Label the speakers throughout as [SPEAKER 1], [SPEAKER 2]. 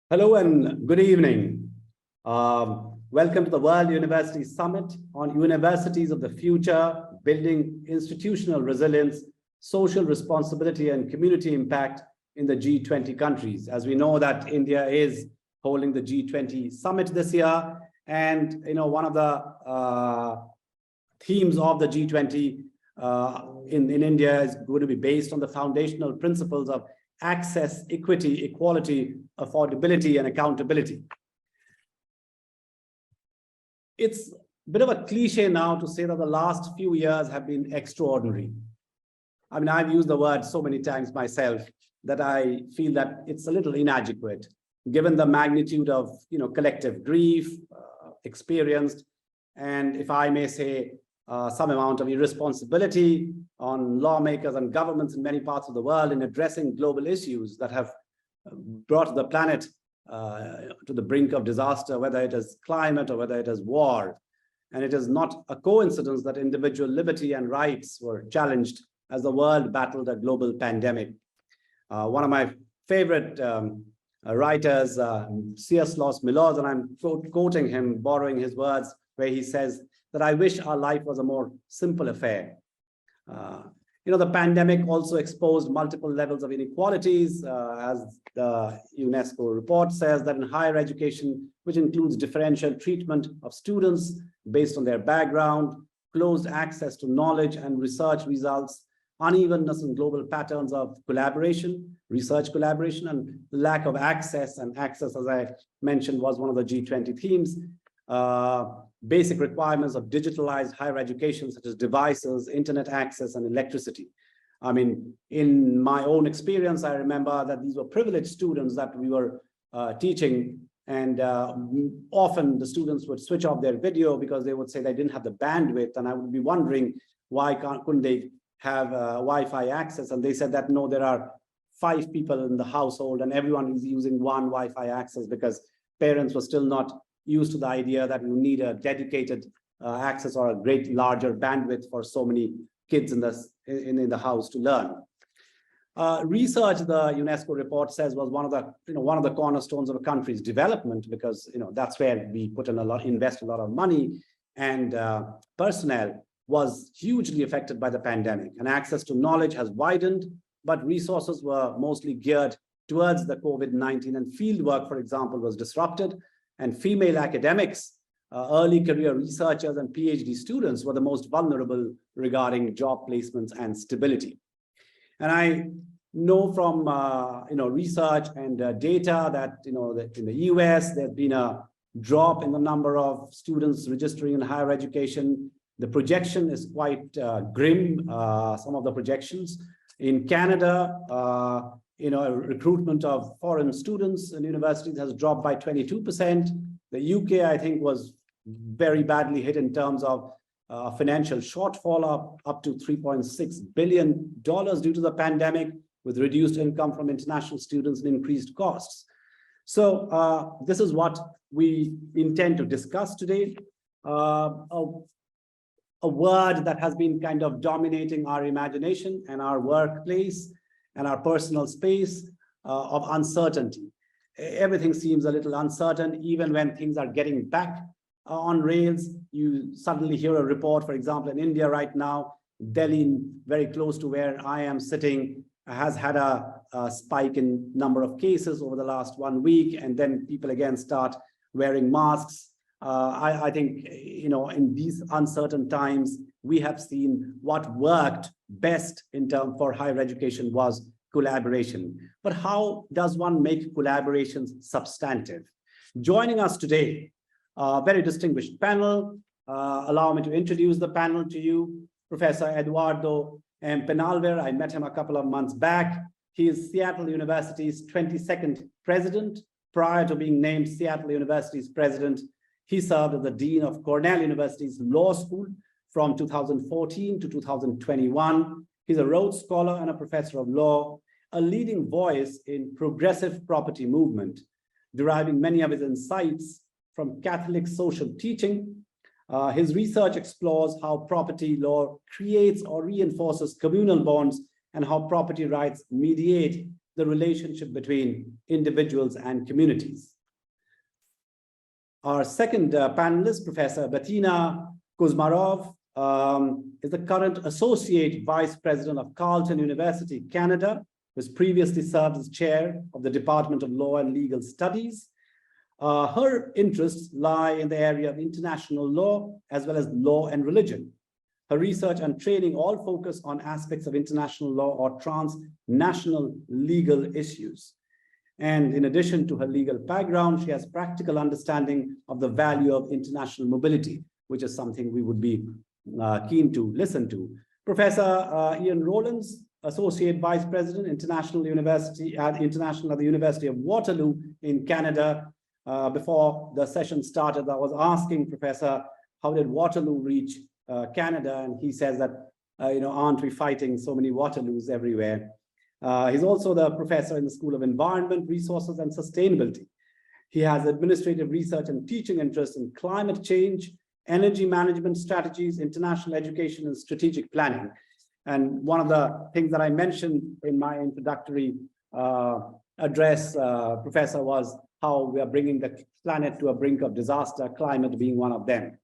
[SPEAKER 1] Hello and good evening. Welcome to the World University Summit on Universities of the Future, Building Institutional Resilience, Social Responsibility and Community Impact in the G20 countries. As we know that India is holding the G20 Summit this year, and one of the themes of the G20 in India is going to be based on the foundational principles of access, equity, equality, affordability, and accountability. It's a bit of a cliche now to say that the last few years have been extraordinary. I mean, I've used the word so many times myself that I feel that it's a little inadequate, given the magnitude of collective grief experienced, and if I may say, some amount of irresponsibility on lawmakers and governments in many parts of the world in addressing global issues that have brought the planet to the brink of disaster, whether it is climate or whether it is war. And it is not a coincidence that individual liberty and rights were challenged as the world battled a global pandemic. One of my favorite writers, C.S. Lewis Mills, and I'm quoting him, borrowing his words, where he says that I wish our life was a more simple affair. The pandemic also exposed multiple levels of inequalities, as the UNESCO report says, that in higher education, which includes differential treatment of students based on their background, closed access to knowledge and research results, unevenness in global patterns of collaboration, research collaboration, and lack of access. And access, as I mentioned, was one of the G20 themes. Basic requirements of digitalized higher education, such as devices, internet access, and electricity. I mean, in my own experience, I remember that these were privileged students that we were teaching, and often the students would switch off their video because they would say they didn't have the bandwidth, and I would be wondering why couldn't they have Wi-Fi access, and they said that no, there are 5 people in the household and everyone is using one Wi-Fi access, because parents were still not used to the idea that you need a dedicated access or a great larger bandwidth for so many kids in the house to learn. Research, the UNESCO report says, was one of the cornerstones of a country's development, because that's where we invest a lot of money, and personnel was hugely affected by the pandemic, and access to knowledge has widened, but resources were mostly geared towards the COVID-19, and field work, for example, was disrupted. And female academics, early career researchers, and PhD students were the most vulnerable regarding job placements and stability. And I know from research and data that that in the US there's been a drop in the number of students registering in higher education. The projection is quite grim. Some of the projections in Canada. Recruitment of foreign students in universities has dropped by 22%. The UK, I think, was very badly hit in terms of financial shortfall up to $3.6 billion due to the pandemic, with reduced income from international students and increased costs. So this is what we intend to discuss today. A word that has been kind of dominating our imagination and our workplace and our personal space of uncertainty. Everything seems a little uncertain, even when things are getting back on rails. You suddenly hear a report, for example, in India right now, Delhi, very close to where I am sitting, has had a spike in number of cases over the last 1 week, and then people again start wearing masks. I think, in these uncertain times, we have seen what worked best for higher education was collaboration. But how does one make collaborations substantive? Joining us today, a very distinguished panel. Allow me to introduce the panel to you. Professor Eduardo M. Peñalver. I met him a couple of months back. He is Seattle University's 22nd president. Prior to being named Seattle University's president, he served as the dean of Cornell University's law school from 2014 to 2021. He's a Rhodes Scholar and a professor of law, a leading voice in progressive property movement, deriving many of his insights from Catholic social teaching. His research explores how property law creates or reinforces communal bonds, and how property rights mediate the relationship between individuals and communities. Our second panelist, Professor Betina Kuzmarov, is the current Associate Vice President of Carleton University, Canada, who has previously served as chair of the Department of Law and Legal Studies. Her interests lie in the area of international law as well as law and religion. Her research and training all focus on aspects of international law or transnational legal issues. And in addition to her legal background, she has practical understanding of the value of international mobility, which is something we would be keen to listen to. Professor Ian Rowlands, Associate Vice President, International at the University of Waterloo in Canada. Before the session started, I was asking Professor, how did Waterloo reach Canada? And he says that, aren't we fighting so many Waterloos everywhere? He's also the professor in the School of Environment, Resources and Sustainability. He has administrative research and teaching interests in climate change, energy management strategies, international education, and strategic planning. And one of the things that I mentioned in my introductory address, Professor, was how we are bringing the planet to a brink of disaster, climate being one of them.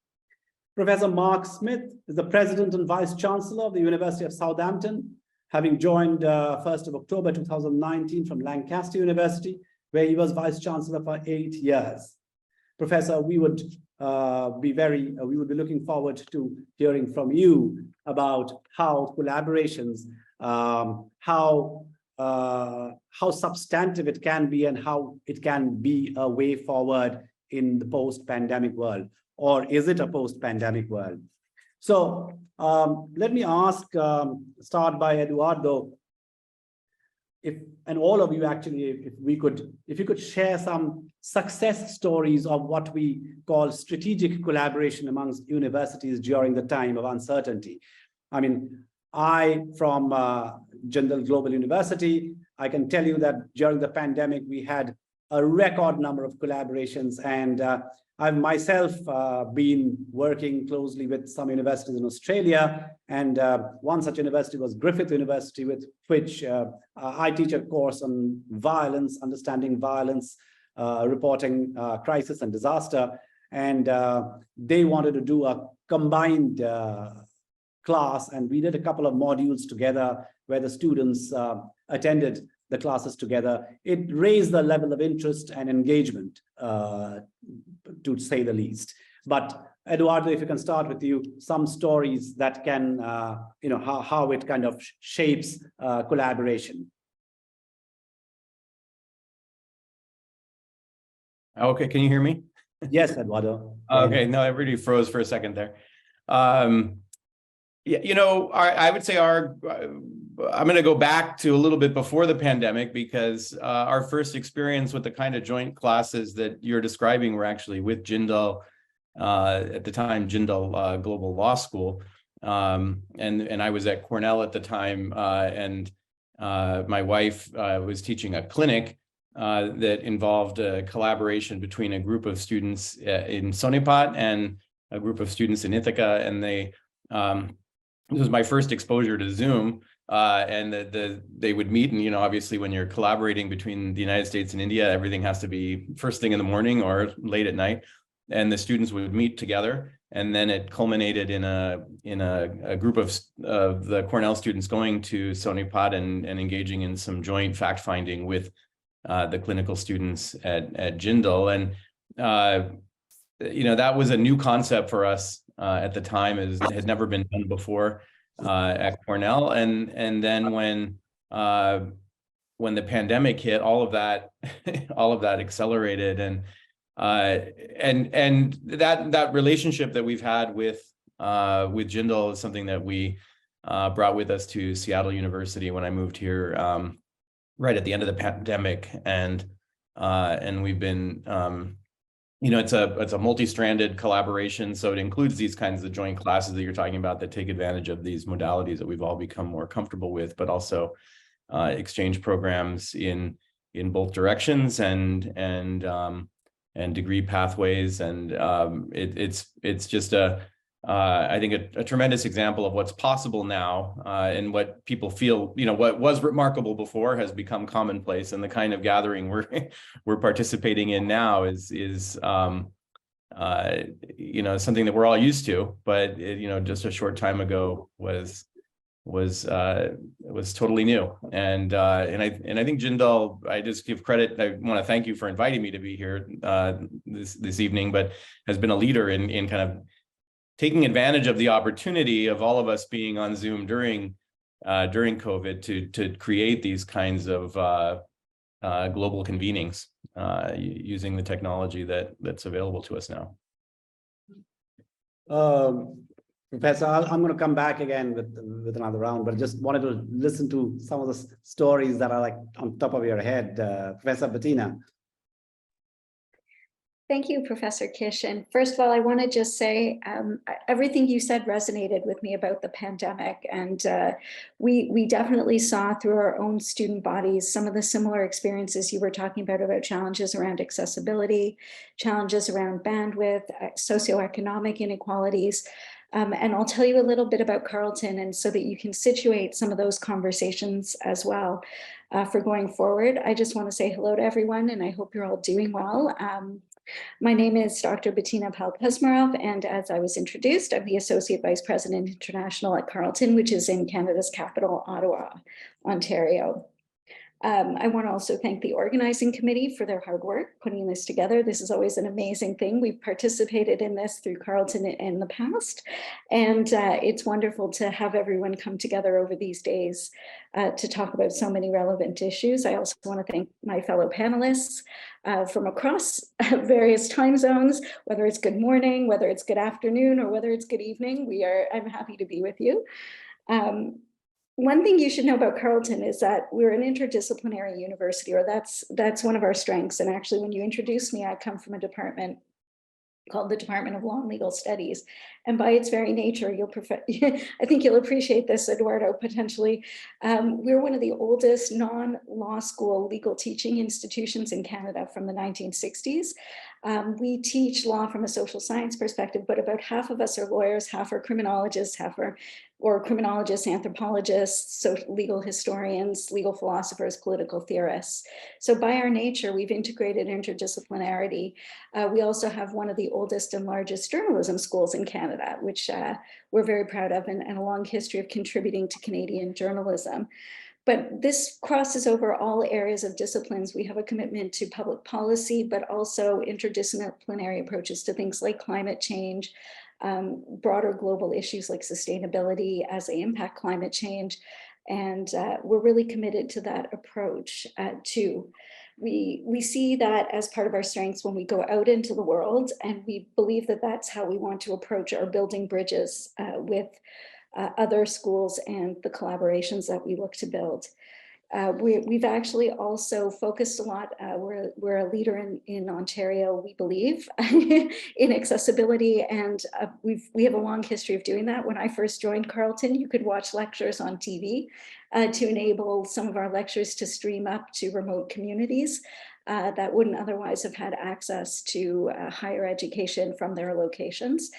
[SPEAKER 1] Professor Mark Smith is the President and Vice Chancellor of the University of Southampton, having joined 1st of October 2019 from Lancaster University, where he was Vice Chancellor for 8 years. Professor, we would be looking forward to hearing from you about how collaborations, how substantive it can be and how it can be a way forward in the post-pandemic world, or is it a post-pandemic world? So let me start by Eduardo, and all of you actually, if you could share some success stories of what we call strategic collaboration amongst universities during the time of uncertainty. I mean, from Jindal Global University, I can tell you that during the pandemic, we had a record number of collaborations, and I've myself been working closely with some universities in Australia, and one such university was Griffith University, with which I teach a course on violence, understanding violence, reporting crisis and disaster, and they wanted to do a combined class, and we did a couple of modules together where the students attended the classes together. It raised the level of interest and engagement, to say the least. But Eduardo, if you can start with you, some stories that can, how it kind of shapes collaboration.
[SPEAKER 2] Okay, can you hear me?
[SPEAKER 1] Yes, Eduardo.
[SPEAKER 2] Okay, no, everybody froze for a second there. Yeah, I would say I'm going to go back to a little bit before the pandemic, because our first experience with the kind of joint classes that you're describing were actually with Jindal, at the time, Jindal Global Law School. And I was at Cornell at the time, and my wife was teaching a clinic that involved a collaboration between a group of students in Sonipat and a group of students in Ithaca, and this was my first exposure to Zoom, and they would meet, and obviously when you're collaborating between the United States and India, everything has to be first thing in the morning or late at night, and the students would meet together, and then it culminated in a group of the Cornell students going to Sonipat and engaging in some joint fact finding with the clinical students at Jindal, and that was a new concept for us. At the time, it had never been done before at Cornell, and then when the pandemic hit, all of that accelerated, and that relationship that we've had with Jindal is something that we brought with us to Seattle University when I moved here right at the end of the pandemic, and we've been. It's a multi-stranded collaboration, so it includes these kinds of joint classes that you're talking about that take advantage of these modalities that we've all become more comfortable with, but also exchange programs in both directions and degree pathways, and it's just a I think a tremendous example of what's possible now, and what people feel, what was remarkable before has become commonplace, and the kind of gathering we're participating in now is something that we're all used to, but just a short time ago was totally new. And I think Jindal, I just give credit. I want to thank you for inviting me to be here this evening, but has been a leader in kind of taking advantage of the opportunity of all of us being on Zoom during COVID to create these kinds of global convenings using the technology that's available to us now.
[SPEAKER 1] Professor, I'm going to come back again with another round, but just wanted to listen to some of the stories that are like on top of your head. Professor Betina.
[SPEAKER 3] Thank you, Professor Kish. And first of all, I want to just say everything you said resonated with me about the pandemic. And we definitely saw through our own student bodies some of the similar experiences you were talking about challenges around accessibility, challenges around bandwidth, socioeconomic inequalities. And I'll tell you a little bit about Carleton, and so that you can situate some of those conversations as well for going forward. I just want to say hello to everyone, and I hope you're all doing well. My name is Dr. Betina Kuzmarov, and as I was introduced, I'm the Associate Vice President International at Carleton, which is in Canada's capital, Ottawa, Ontario. I want to also thank the organizing committee for their hard work putting this together. This is always an amazing thing. We've participated in this through Carleton in the past, and it's wonderful to have everyone come together over these days to talk about so many relevant issues. I also want to thank my fellow panelists from across various time zones, whether it's good morning, whether it's good afternoon, or whether it's good evening. I'm happy to be with you. One thing you should know about Carleton is that we're an interdisciplinary university, or that's one of our strengths. And actually, when you introduced me, I come from a department called the Department of Law and Legal Studies. And by its very nature, I think you'll appreciate this, Eduardo, potentially. We're one of the oldest non-law school legal teaching institutions in Canada from the 1960s. We teach law from a social science perspective, but about half of us are lawyers, half are criminologists, criminologists, anthropologists, so legal historians, legal philosophers, political theorists. So by our nature, we've integrated interdisciplinarity. We also have one of the oldest and largest journalism schools in Canada, which we're very proud of, and a long history of contributing to Canadian journalism. But this crosses over all areas of disciplines. We have a commitment to public policy, but also interdisciplinary approaches to things like climate change, broader global issues like sustainability as they impact climate change. And we're really committed to that approach too. We see that as part of our strengths when we go out into the world, and we believe that that's how we want to approach our building bridges with other schools and the collaborations that we look to build. We've actually also focused a lot. We're a leader in Ontario, we believe, in accessibility, and we have a long history of doing that. When I first joined Carleton, you could watch lectures on TV to enable some of our lectures to stream up to remote communities that wouldn't otherwise have had access to higher education from their locations.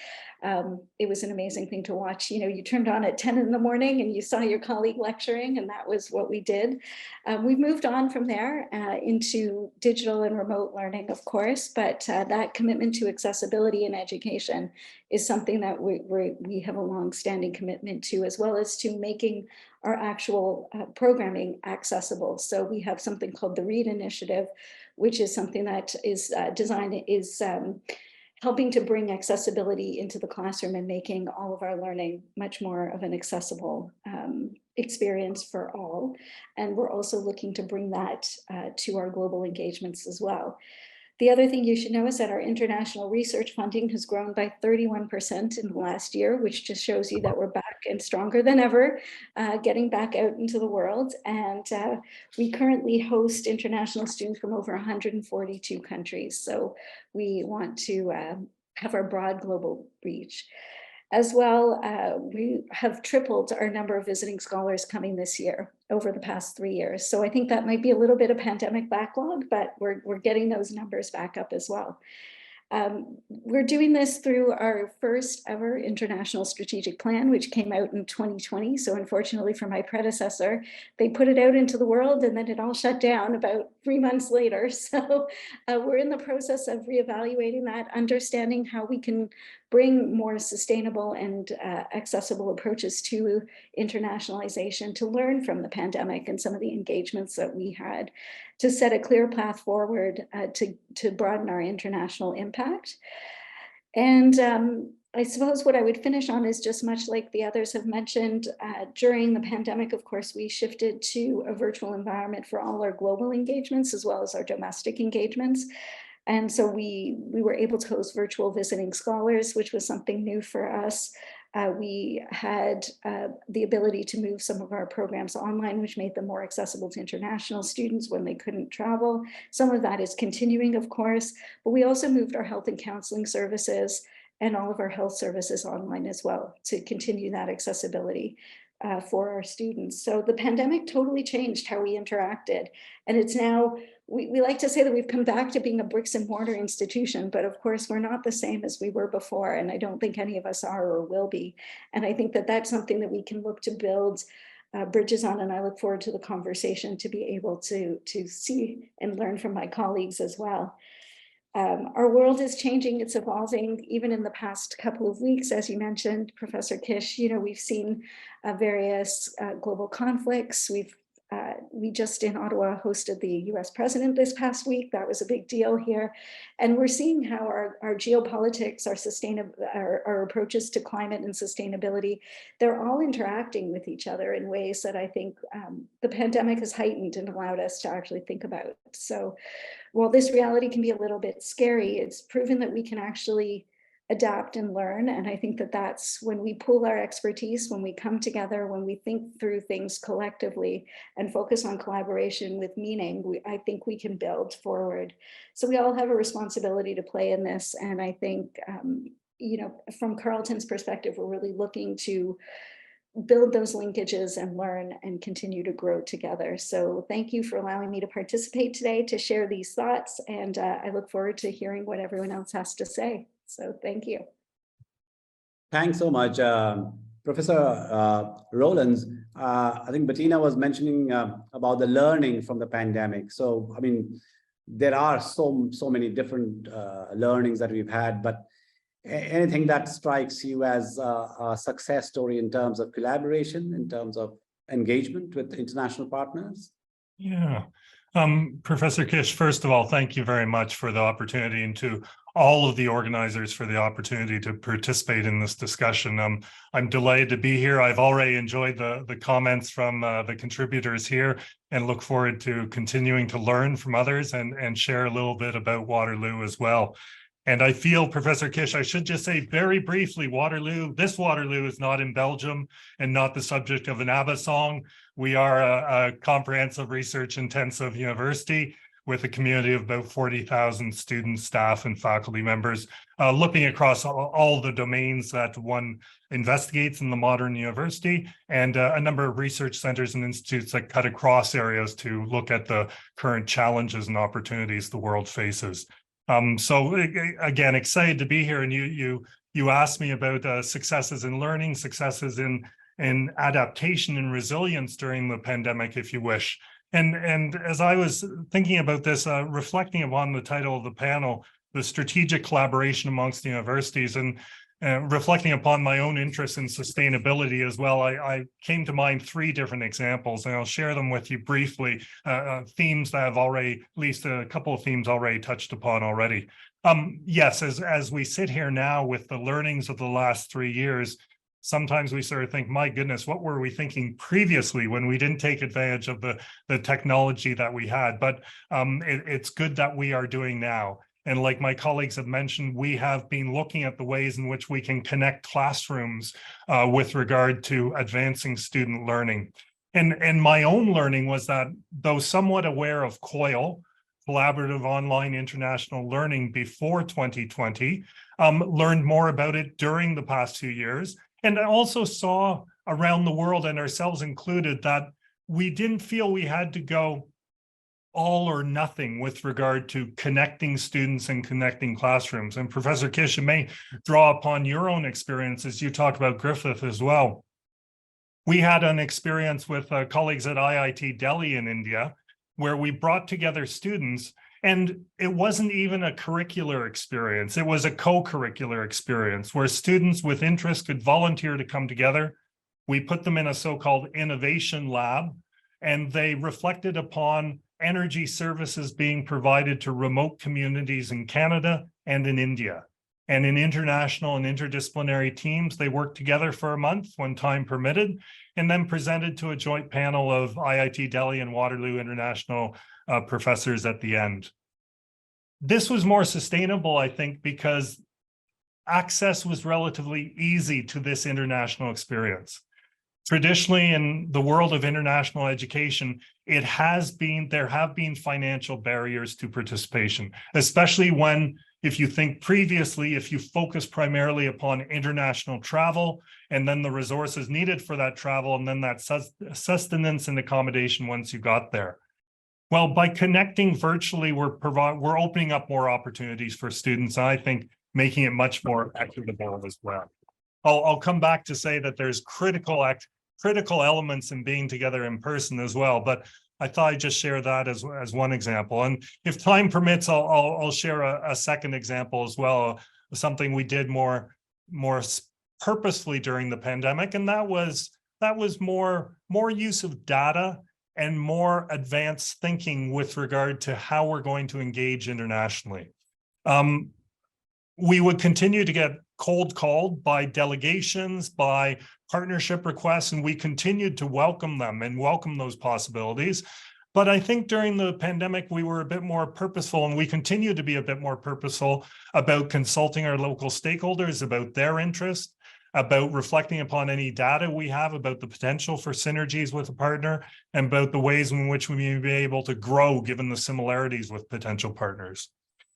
[SPEAKER 3] It was an amazing thing to watch. You turned on at 10 in the morning and you saw your colleague lecturing, and that was what we did. We've moved on from there into digital and remote learning, of course, but that commitment to accessibility in education is something that we have a long-standing commitment to, as well as to making our actual programming accessible. So we have something called the READ Initiative, which is something that is helping to bring accessibility into the classroom and making all of our learning much more of an accessible experience for all. And we're also looking to bring that to our global engagements as well. The other thing you should know is that our international research funding has grown by 31% in the last year, which just shows you that we're back and stronger than ever, getting back out into the world. And we currently host international students from over 142 countries. So we want to have our broad global reach. As well, we have tripled our number of visiting scholars coming this year over the past 3 years. So I think that might be a little bit of pandemic backlog, but we're getting those numbers back up as well. We're doing this through our first ever international strategic plan, which came out in 2020. So unfortunately for my predecessor, they put it out into the world and then it all shut down about 3 months later. So we're in the process of reevaluating that, understanding how we can bring more sustainable and accessible approaches to internationalization, to learn from the pandemic and some of the engagements that we had, to set a clear path forward to broaden our international impact. And I suppose what I would finish on is just much like the others have mentioned, during the pandemic, of course, we shifted to a virtual environment for all our global engagements as well as our domestic engagements. And so we were able to host virtual visiting scholars, which was something new for us. We had the ability to move some of our programs online, which made them more accessible to international students when they couldn't travel. Some of that is continuing, of course, but we also moved our health and counseling services and all of our health services online as well to continue that accessibility for our students. So the pandemic totally changed how we interacted. And it's now, we like to say that we've come back to being a bricks and mortar institution, but of course we're not the same as we were before. And I don't think any of us are or will be. And I think that that's something that we can look to build bridges on. And I look forward to the conversation to be able to see and learn from my colleagues as well. Our world is changing, it's evolving. Even in the past couple of weeks, as you mentioned, Professor Kish, we've seen various global conflicts. We just in Ottawa hosted the US president this past week. That was a big deal here. And we're seeing how our geopolitics, our approaches to climate and sustainability, they're all interacting with each other in ways that I think the pandemic has heightened and allowed us to actually think about. So while this reality can be a little bit scary, it's proven that we can actually adapt and learn. And I think that that's when we pool our expertise, when we come together, when we think through things collectively and focus on collaboration with meaning, I think we can build forward. So we all have a responsibility to play in this. And I think, from Carleton's perspective, we're really looking to build those linkages and learn and continue to grow together. So thank you for allowing me to participate today, to share these thoughts. And I look forward to hearing what everyone else has to say. So thank you.
[SPEAKER 1] Thanks so much, Professor Rowlands. I think Betina was mentioning about the learning from the pandemic. So, I mean, there are so many different learnings that we've had, but anything that strikes you as a success story in terms of collaboration, in terms of engagement with international partners?
[SPEAKER 4] Yeah. Professor Kish, first of all, thank you very much for the opportunity, and to all of the organizers for the opportunity to participate in this discussion. I'm delighted to be here. I've already enjoyed the comments from the contributors here, and look forward to continuing to learn from others and share a little bit about Waterloo as well. And I feel, Professor Kish, I should just say very briefly, this Waterloo is not in Belgium and not the subject of an ABBA song. We are a comprehensive research intensive university with a community of about 40,000 students, staff, and faculty members, looking across all the domains that one investigates in the modern university, and a number of research centers and institutes that cut across areas to look at the current challenges and opportunities the world faces. So again, excited to be here. And you asked me about successes in learning, successes in adaptation and resilience during the pandemic, if you wish. And as I was thinking about this, reflecting upon the title of the panel, the strategic collaboration amongst universities, and reflecting upon my own interest in sustainability as well, I came to mind 3 different examples, and I'll share them with you briefly, themes that I've already, at least a couple of themes already touched upon already. Yes, as we sit here now with the learnings of the last 3 years, sometimes we sort of think, my goodness, what were we thinking previously when we didn't take advantage of the technology that we had? But it's good that we are doing now. And like my colleagues have mentioned, we have been looking at the ways in which we can connect classrooms with regard to advancing student learning. And my own learning was that, though somewhat aware of COIL, Collaborative Online International Learning, before 2020, learned more about it during the past 2 years. And I also saw around the world, and ourselves included, that we didn't feel we had to go all or nothing with regard to connecting students and connecting classrooms. And Professor Kish, you may draw upon your own experiences. You talked about Griffith as well. We had an experience with colleagues at IIT Delhi in India, where we brought together students, and it wasn't even a curricular experience. It was a co-curricular experience where students with interest could volunteer to come together. We put them in a so-called innovation lab, and they reflected upon energy services being provided to remote communities in Canada and in India. And in international and interdisciplinary teams, they worked together for a month when time permitted, and then presented to a joint panel of IIT Delhi and Waterloo international professors at the end. This was more sustainable, I think, because access was relatively easy to this international experience. Traditionally, in the world of international education, there have been financial barriers to participation, especially when, if you think previously, if you focus primarily upon international travel and then the resources needed for that travel and then that sustenance and accommodation once you got there. Well, by connecting virtually, we're opening up more opportunities for students, and I think making it much more equitable as well. I'll come back to say that there's critical elements in being together in person as well, but I thought I'd just share that as one example. And if time permits, I'll share a second example as well, something we did more purposefully during the pandemic, and that was more use of data and more advanced thinking with regard to how we're going to engage internationally. We would continue to get cold called by delegations, by partnership requests, and we continued to welcome them and welcome those possibilities. But I think during the pandemic, we were a bit more purposeful, and we continue to be a bit more purposeful about consulting our local stakeholders about their interest, about reflecting upon any data we have about the potential for synergies with a partner, and about the ways in which we may be able to grow given the similarities with potential partners.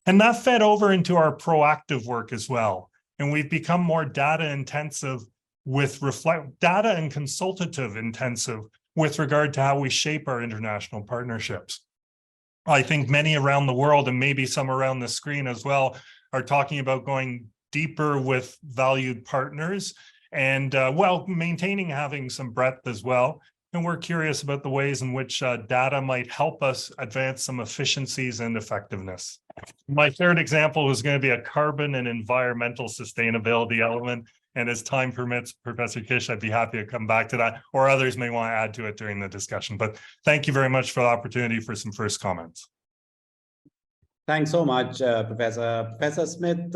[SPEAKER 4] And that fed over into our proactive work as well. And we've become more data intensive data and consultative intensive with regard to how we shape our international partnerships. I think many around the world, and maybe some around the screen as well, are talking about going deeper with valued partners and maintaining having some breadth as well. And we're curious about the ways in which data might help us advance some efficiencies and effectiveness. My third example was going to be a carbon and environmental sustainability element. And as time permits, Professor Kish, I'd be happy to come back to that, or others may want to add to it during the discussion. But thank you very much for the opportunity for some first comments.
[SPEAKER 1] Thanks so much, Professor. Professor Smith,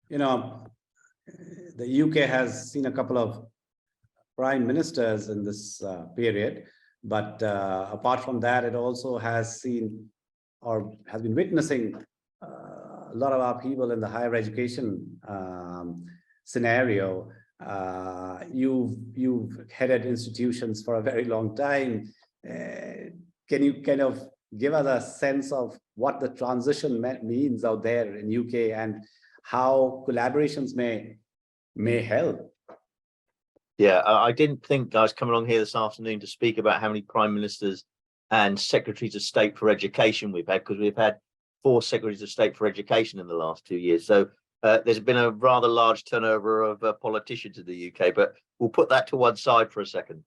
[SPEAKER 1] you know, the UK has seen a couple of prime ministers in this period, but apart from that, it also has seen or has been witnessing a lot of upheaval in the higher education scenario. You've headed institutions for a very long time. Can you kind of give us a sense of what the transition means out there in UK and how collaborations may help?
[SPEAKER 5] Yeah, I didn't think I was coming along here this afternoon to speak about how many prime ministers and secretaries of state for education we've had, because we've had 4 secretaries of state for education in the last 2 years. So there's been a rather large turnover of politicians in the UK, but we'll put that to one side for a second.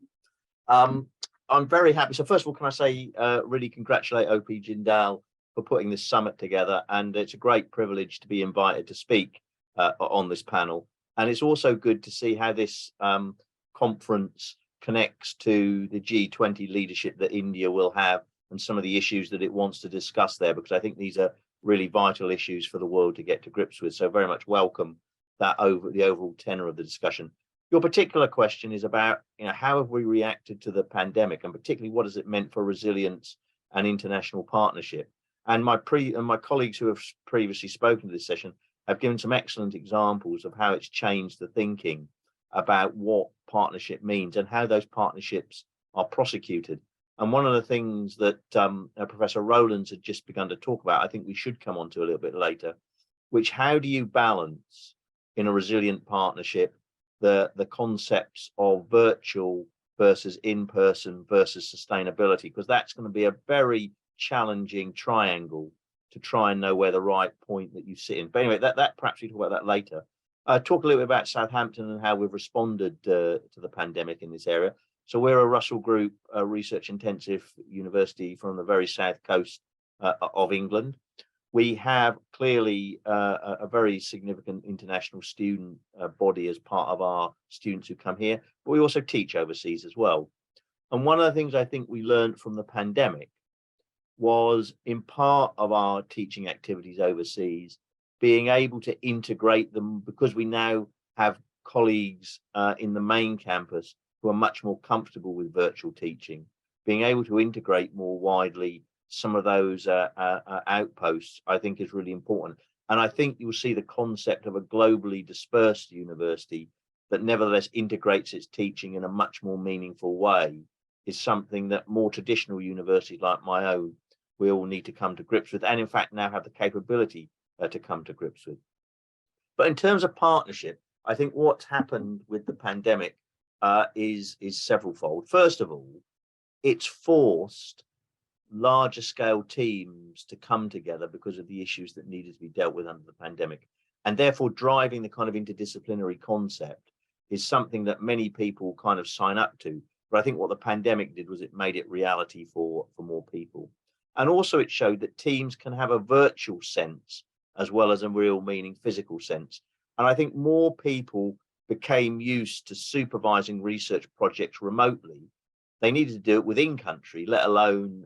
[SPEAKER 5] I'm very happy. So first of all, can I say really congratulate OP Jindal for putting this summit together, and it's a great privilege to be invited to speak on this panel. And it's also good to see how this conference connects to the G20 leadership that India will have and some of the issues that it wants to discuss there, because I think these are really vital issues for the world to get to grips with. So very much welcome that the overall tenor of the discussion. Your particular question is about, how have we reacted to the pandemic, and particularly what has it meant for resilience and international partnership? And my colleagues who have previously spoken to this session have given some excellent examples of how it's changed the thinking about what partnership means and how those partnerships are prosecuted. And one of the things that Professor Rowlands had just begun to talk about, I think we should come on to a little bit later, which how do you balance in a resilient partnership the concepts of virtual versus in-person versus sustainability, because that's going to be a very challenging triangle to try and know where the right point that you sit in. But anyway, that perhaps we talk about that later. Talk a little bit about Southampton and how we've responded to the pandemic in this area. So we're a Russell Group research intensive university from the very south coast of England. We have clearly a very significant international student body as part of our students who come here, but we also teach overseas as well. And one of the things I think we learned from the pandemic was, in part of our teaching activities overseas, being able to integrate them, because we now have colleagues in the main campus who are much more comfortable with virtual teaching, being able to integrate more widely some of those outposts, I think is really important. And I think you'll see the concept of a globally dispersed university that nevertheless integrates its teaching in a much more meaningful way is something that more traditional universities like my own will need to come to grips with, and in fact now have the capability to come to grips with. But in terms of partnership, I think what's happened with the pandemic is severalfold. First of all, it's forced larger scale teams to come together because of the issues that needed to be dealt with under the pandemic, and therefore driving the kind of interdisciplinary concept is something that many people kind of sign up to. But I think what the pandemic did was it made it reality for more people. And also it showed that teams can have a virtual sense as well as a real meaning physical sense. And I think more people became used to supervising research projects remotely. They needed to do it within country, let alone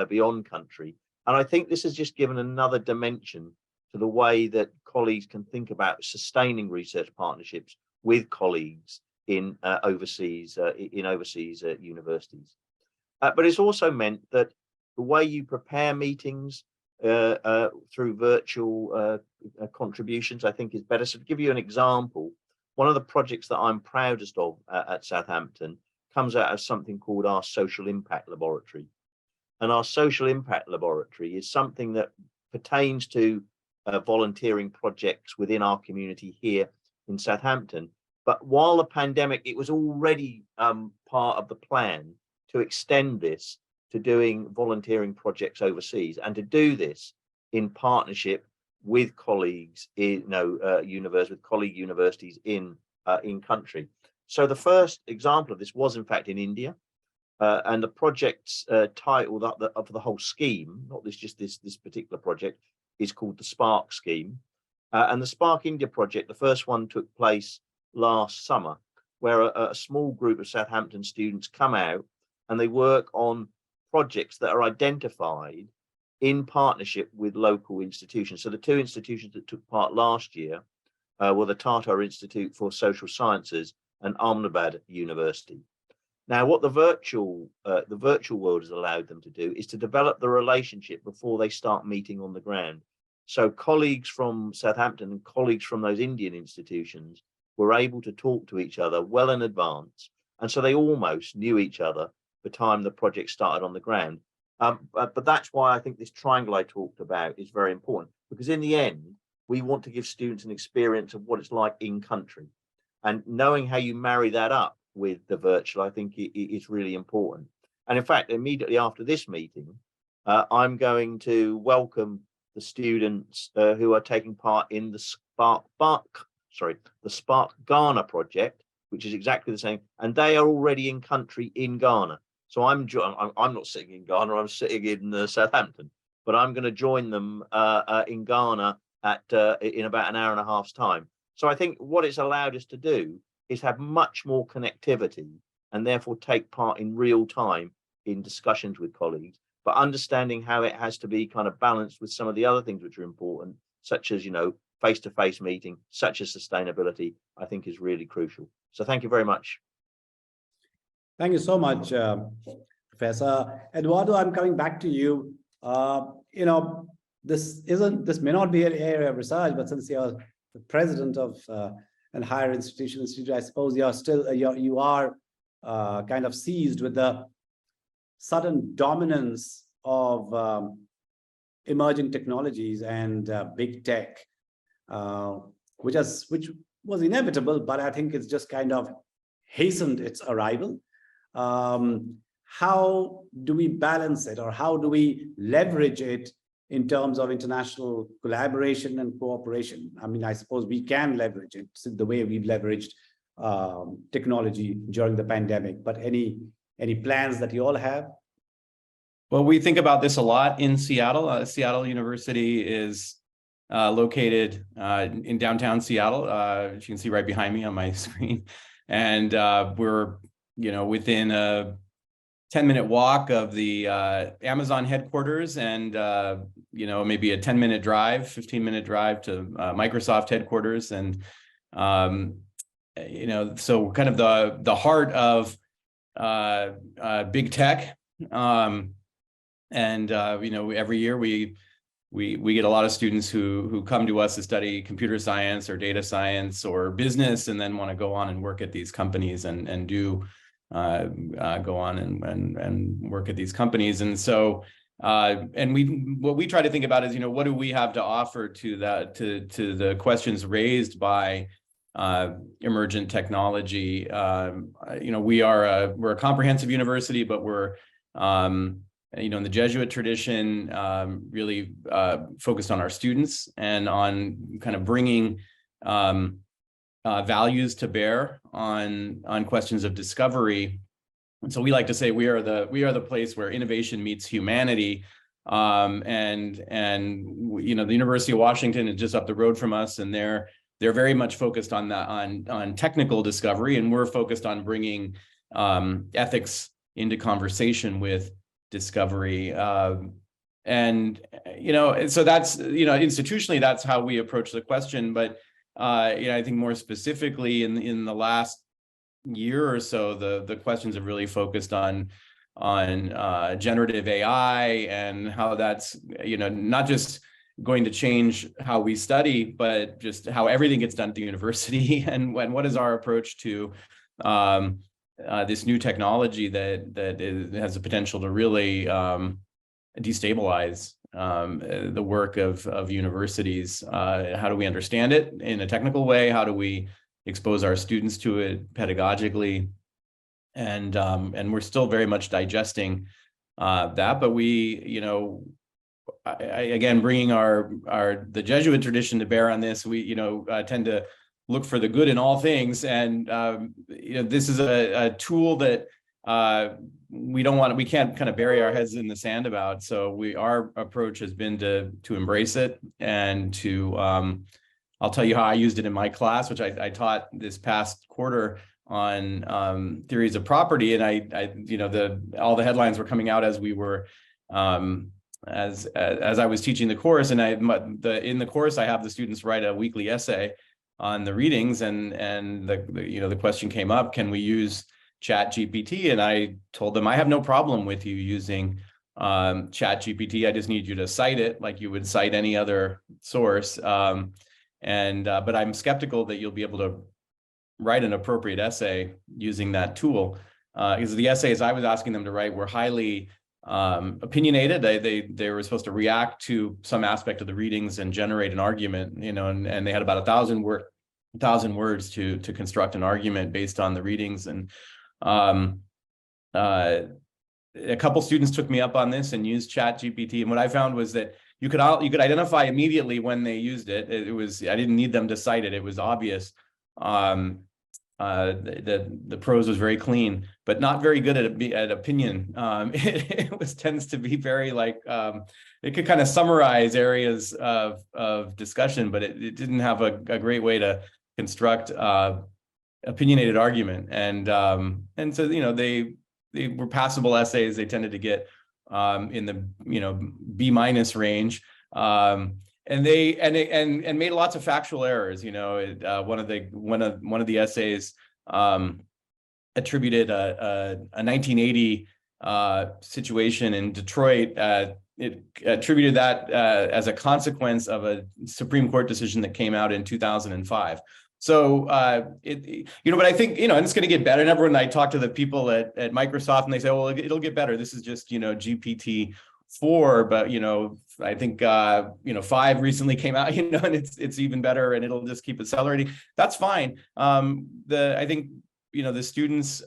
[SPEAKER 5] beyond country. And I think this has just given another dimension to the way that colleagues can think about sustaining research partnerships with colleagues in overseas universities. But it's also meant that the way you prepare meetings through virtual contributions, I think, is better. So to give you an example, one of the projects that I'm proudest of at Southampton comes out of something called our Social Impact Laboratory. And our Social Impact Laboratory is something that pertains to volunteering projects within our community here in Southampton. But while the pandemic, it was already part of the plan to extend this to doing volunteering projects overseas, and to do this in partnership with colleagues in colleague universities in country. So the first example of this was in fact in India, and the project's title of the whole scheme, not this particular project, is called the Spark Scheme. And the Spark India project, the first one, took place last summer, where a small group of Southampton students come out and they work on projects that are identified in partnership with local institutions. So the two institutions that took part last year were the Tata Institute for Social Sciences and Ahmedabad University. Now, what the virtual world has allowed them to do is to develop the relationship before they start meeting on the ground. So colleagues from Southampton and colleagues from those Indian institutions were able to talk to each other well in advance. And so they almost knew each other the time the project started on the ground. But that's why I think this triangle I talked about is very important, because in the end, we want to give students an experience of what it's like in country. And knowing how you marry that up with the virtual, I think is really important. And in fact, immediately after this meeting, I'm going to welcome the students who are taking part in the Spark Ghana project, which is exactly the same, and they are already in country in Ghana. So I'm not sitting in Ghana, I'm sitting in Southampton, but I'm going to join them in Ghana in about an hour and a half's time. So I think what it's allowed us to do is have much more connectivity and therefore take part in real time in discussions with colleagues, but understanding how it has to be kind of balanced with some of the other things which are important, such as, face-to-face meeting, such as sustainability, I think is really crucial. So thank you very much.
[SPEAKER 1] Thank you so much, Professor. Eduardo, I'm coming back to you. This may not be an area of research, but since you're the president of a higher institution, I suppose you are kind of seized with the sudden dominance of emerging technologies and big tech, which was inevitable, but I think it's just kind of hastened its arrival. How do we balance it, or how do we leverage it in terms of international collaboration and cooperation? I mean, I suppose we can leverage it the way we've leveraged technology during the pandemic, but any plans that you all have?
[SPEAKER 2] Well, we think about this a lot in Seattle. Seattle University is located in downtown Seattle, as you can see right behind me on my screen. And we're, within a 10-minute walk of the Amazon headquarters, and maybe a 10-minute drive, 15-minute drive to Microsoft headquarters. And so kind of the heart of big tech. Every year we get a lot of students who come to us to study computer science or data science or business, and then want to go on and work at these companies and do go on and work at these companies. And so what we try to think about is, what do we have to offer to the questions raised by emergent technology. We're a comprehensive university, but we're in the Jesuit tradition, really focused on our students and on kind of bringing values to bear on questions of discovery. And so we like to say we are the place where innovation meets humanity. The University of Washington is just up the road from us, and they're very much focused on that, on technical discovery, and we're focused on bringing ethics into conversation with discovery. So that's, institutionally, that's how we approach the question. But I think more specifically in the last year or so, the questions have really focused on generative AI and how that's, not just going to change how we study, but just how everything gets done at the university, and what is our approach to this new technology that has the potential to really destabilize the work of universities. How do we understand it in a technical way? How do we expose our students to it pedagogically? And we're still very much digesting that, but we, again, bringing the Jesuit tradition to bear on this, we tend to look for the good in all things, and this is a tool that we can't kind of bury our heads in the sand about. So our approach has been to embrace it, and to I'll tell you how I used it in my class, which I taught this past quarter on theories of property, and all the headlines were coming out as we were as I was teaching the course, and in the course I have the students write a weekly essay on the readings, and the question came up, can we use ChatGPT? And I told them, I have no problem with you using ChatGPT. I just need you to cite it like you would cite any other source. But I'm skeptical that you'll be able to write an appropriate essay using that tool, because the essays I was asking them to write were highly opinionated. They were supposed to react to some aspect of the readings and generate an argument, and they had about 1,000 words to construct an argument based on the readings. And a couple students took me up on this and used ChatGPT, and what I found was that you could identify immediately when they used it. I didn't need them to cite it. It was obvious. The prose was very clean, but not very good at opinion. It tends to be very it could kind of summarize areas of discussion, but it didn't have a great way to construct opinionated argument. And so they were passable essays. They tended to get in the B- range. And made lots of factual errors. One of the essays attributed a 1980 situation in Detroit. It attributed that as a consequence of a Supreme Court decision that came out in 2005. So but I think and it's going to get better. And everyone, I talk to the people at Microsoft, and they say, well, it'll get better. This is just GPT-4, but I think 5 recently came out, and it's even better, and it'll just keep accelerating. That's fine. I think the students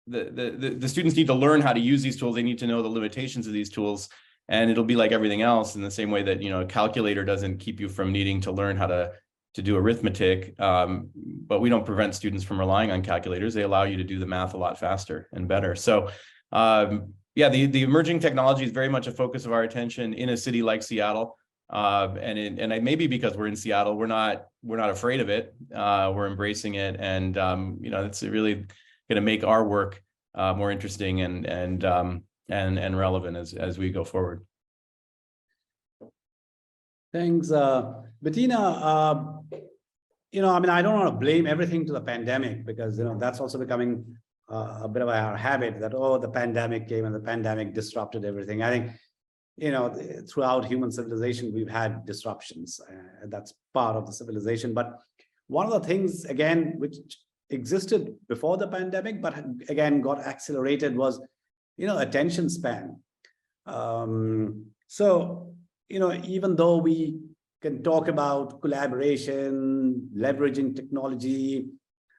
[SPEAKER 2] the students need to learn how to use these tools. They need to know the limitations of these tools, and it'll be like everything else in the same way that, you know, a calculator doesn't keep you from needing to learn how to do arithmetic. But we don't prevent students from relying on calculators. They allow you to do the math a lot faster and better. So yeah, the emerging technology is very much a focus of our attention in a city like Seattle. And maybe because we're in Seattle, we're not afraid of it. We're embracing it, and you know, it's really going to make our work more interesting and relevant as we go forward.
[SPEAKER 1] Thanks, Betina. You know, I mean, I don't want to blame everything to the pandemic, because, you know, that's also becoming a bit of our habit that, oh, the pandemic came and the pandemic disrupted everything. I think, you know, throughout human civilization, we've had disruptions. That's part of the civilization. But one of the things, again, which existed before the pandemic, but again, got accelerated was, you know, attention span. So, you know, even though we can talk about collaboration, leveraging technology,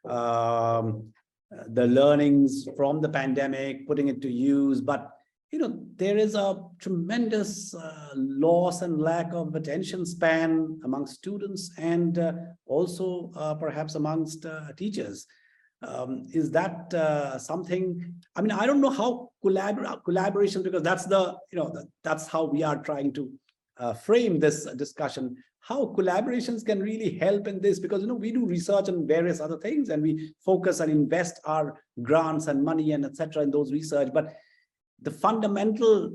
[SPEAKER 1] the learnings from the pandemic, putting it to use, but, you know, there is a tremendous loss and lack of attention span amongst students, and also perhaps amongst teachers. Is that something? I mean, I don't know how collaboration, because that's the, you know, that's how we are trying to frame this discussion, how collaborations can really help in this, because, you know, we do research on various other things, and we focus and invest our grants and money and etc. in those research. But the fundamental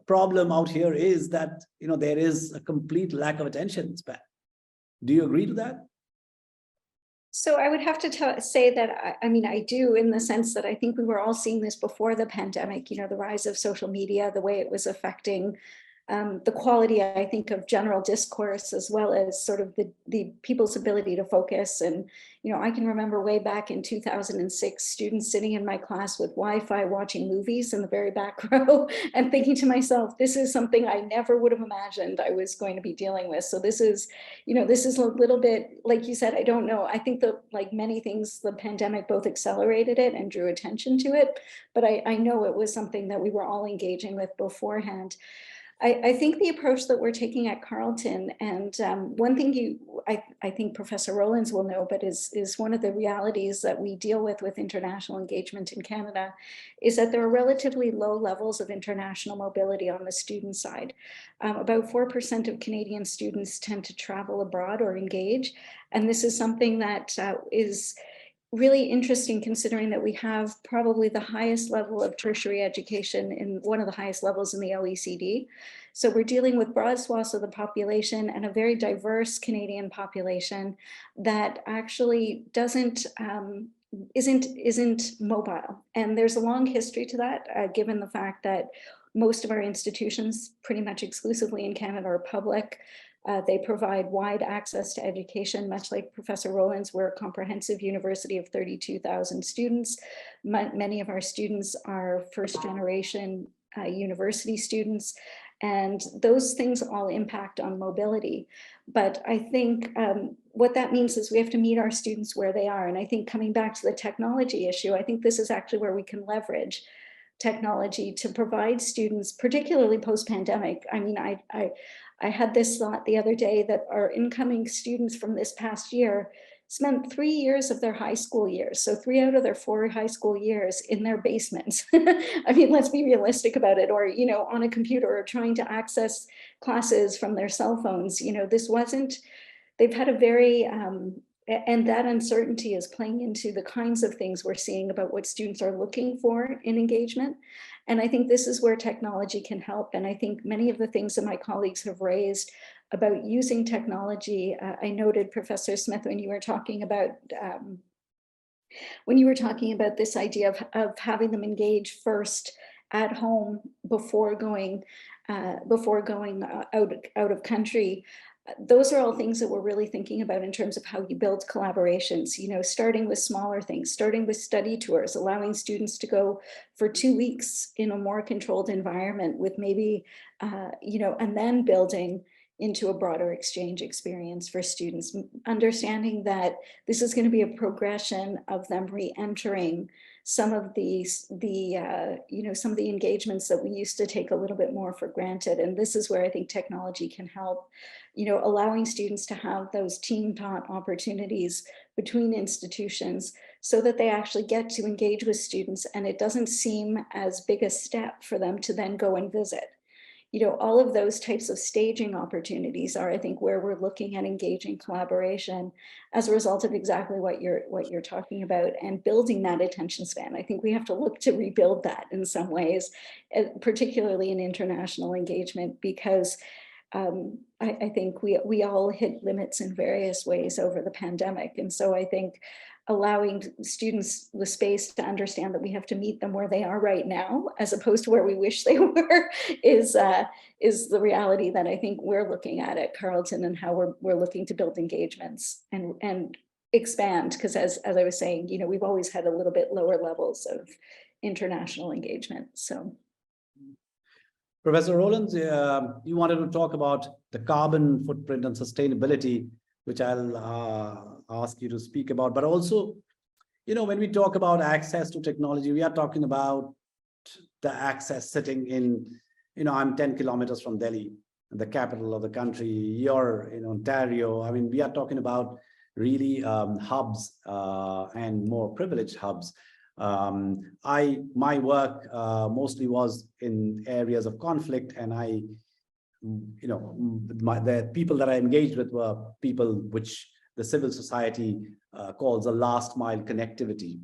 [SPEAKER 1] problem out here is that, you know, there is a complete lack of attention span. Do you agree to that?
[SPEAKER 3] So I would have to say that, I mean, I do, in the sense that I think we were all seeing this before the pandemic, you know, the rise of social media, the way it was affecting the quality, I think, of general discourse, as well as sort of the people's ability to focus. And, you know, I can remember way back in 2006, students sitting in my class with Wi-Fi watching movies in the very back row and thinking to myself, this is something I never would have imagined I was going to be dealing with. So this is, you know, this is a little bit, like you said, I don't know. I think that, like many things, the pandemic both accelerated it and drew attention to it. But I know it was something that we were all engaging with beforehand. I think the approach that we're taking at Carleton, and one thing I think Professor Rowlands will know, but is one of the realities that we deal with international engagement in Canada, is that there are relatively low levels of international mobility on the student side. About 4% of Canadian students tend to travel abroad or engage, and this is something that is really interesting, considering that we have probably the highest level of tertiary education, in one of the highest levels in the OECD. So we're dealing with broad swaths of the population and a very diverse Canadian population that actually isn't mobile. And there's a long history to that, given the fact that most of our institutions, pretty much exclusively in Canada, are public. They provide wide access to education, much like Professor Rowlands. We're a comprehensive university of 32,000 students. Many of our students are first generation university students, and those things all impact on mobility. But I think what that means is we have to meet our students where they are. And I think, coming back to the technology issue, I think this is actually where we can leverage technology to provide students, particularly post-pandemic. I mean, I had this thought the other day that our incoming students from this past year spent 3 years of their high school years, so 3 out of their 4 high school years, in their basements. I mean, let's be realistic about it, or, you know, on a computer, or trying to access classes from their cell phones. You know, this wasn't, they've had a very, and that uncertainty is playing into the kinds of things we're seeing about what students are looking for in engagement. And I think this is where technology can help. And I think many of the things that my colleagues have raised about using technology, I noted, Professor Smith, when you were talking about this idea of having them engage first at home before going out of country. Those are all things that we're really thinking about in terms of how you build collaborations, you know, starting with smaller things, starting with study tours, allowing students to go for 2 weeks in a more controlled environment with maybe, you know, and then building into a broader exchange experience for students, understanding that this is going to be a progression of them re-entering some of these, some of the engagements that we used to take a little bit more for granted. And this is where I think technology can help, allowing students to have those team taught opportunities between institutions so that they actually get to engage with students, and it doesn't seem as big a step for them to then go and visit. All of those types of staging opportunities are, I think, where we're looking at engaging collaboration as a result of exactly what you're talking about, and building that attention span. I think we have to look to rebuild that in some ways, particularly in international engagement, because I think we all hit limits in various ways over the pandemic. And so I think allowing students the space to understand that we have to meet them where they are right now, as opposed to where we wish they were, is the reality that I think we're looking at Carleton, and how we're looking to build engagements and expand. Because as I was saying, we've always had a little bit lower levels of international engagement. So.
[SPEAKER 1] Professor Rowlands, you wanted to talk about the carbon footprint and sustainability, which I'll ask you to speak about. But also, when we talk about access to technology, we are talking about the access sitting in, I'm 10 kilometers from Delhi, the capital of the country. You're in Ontario. I mean, we are talking about really hubs and more privileged hubs. My work mostly was in areas of conflict, and the people that I engaged with were people which the civil society calls a last mile connectivity,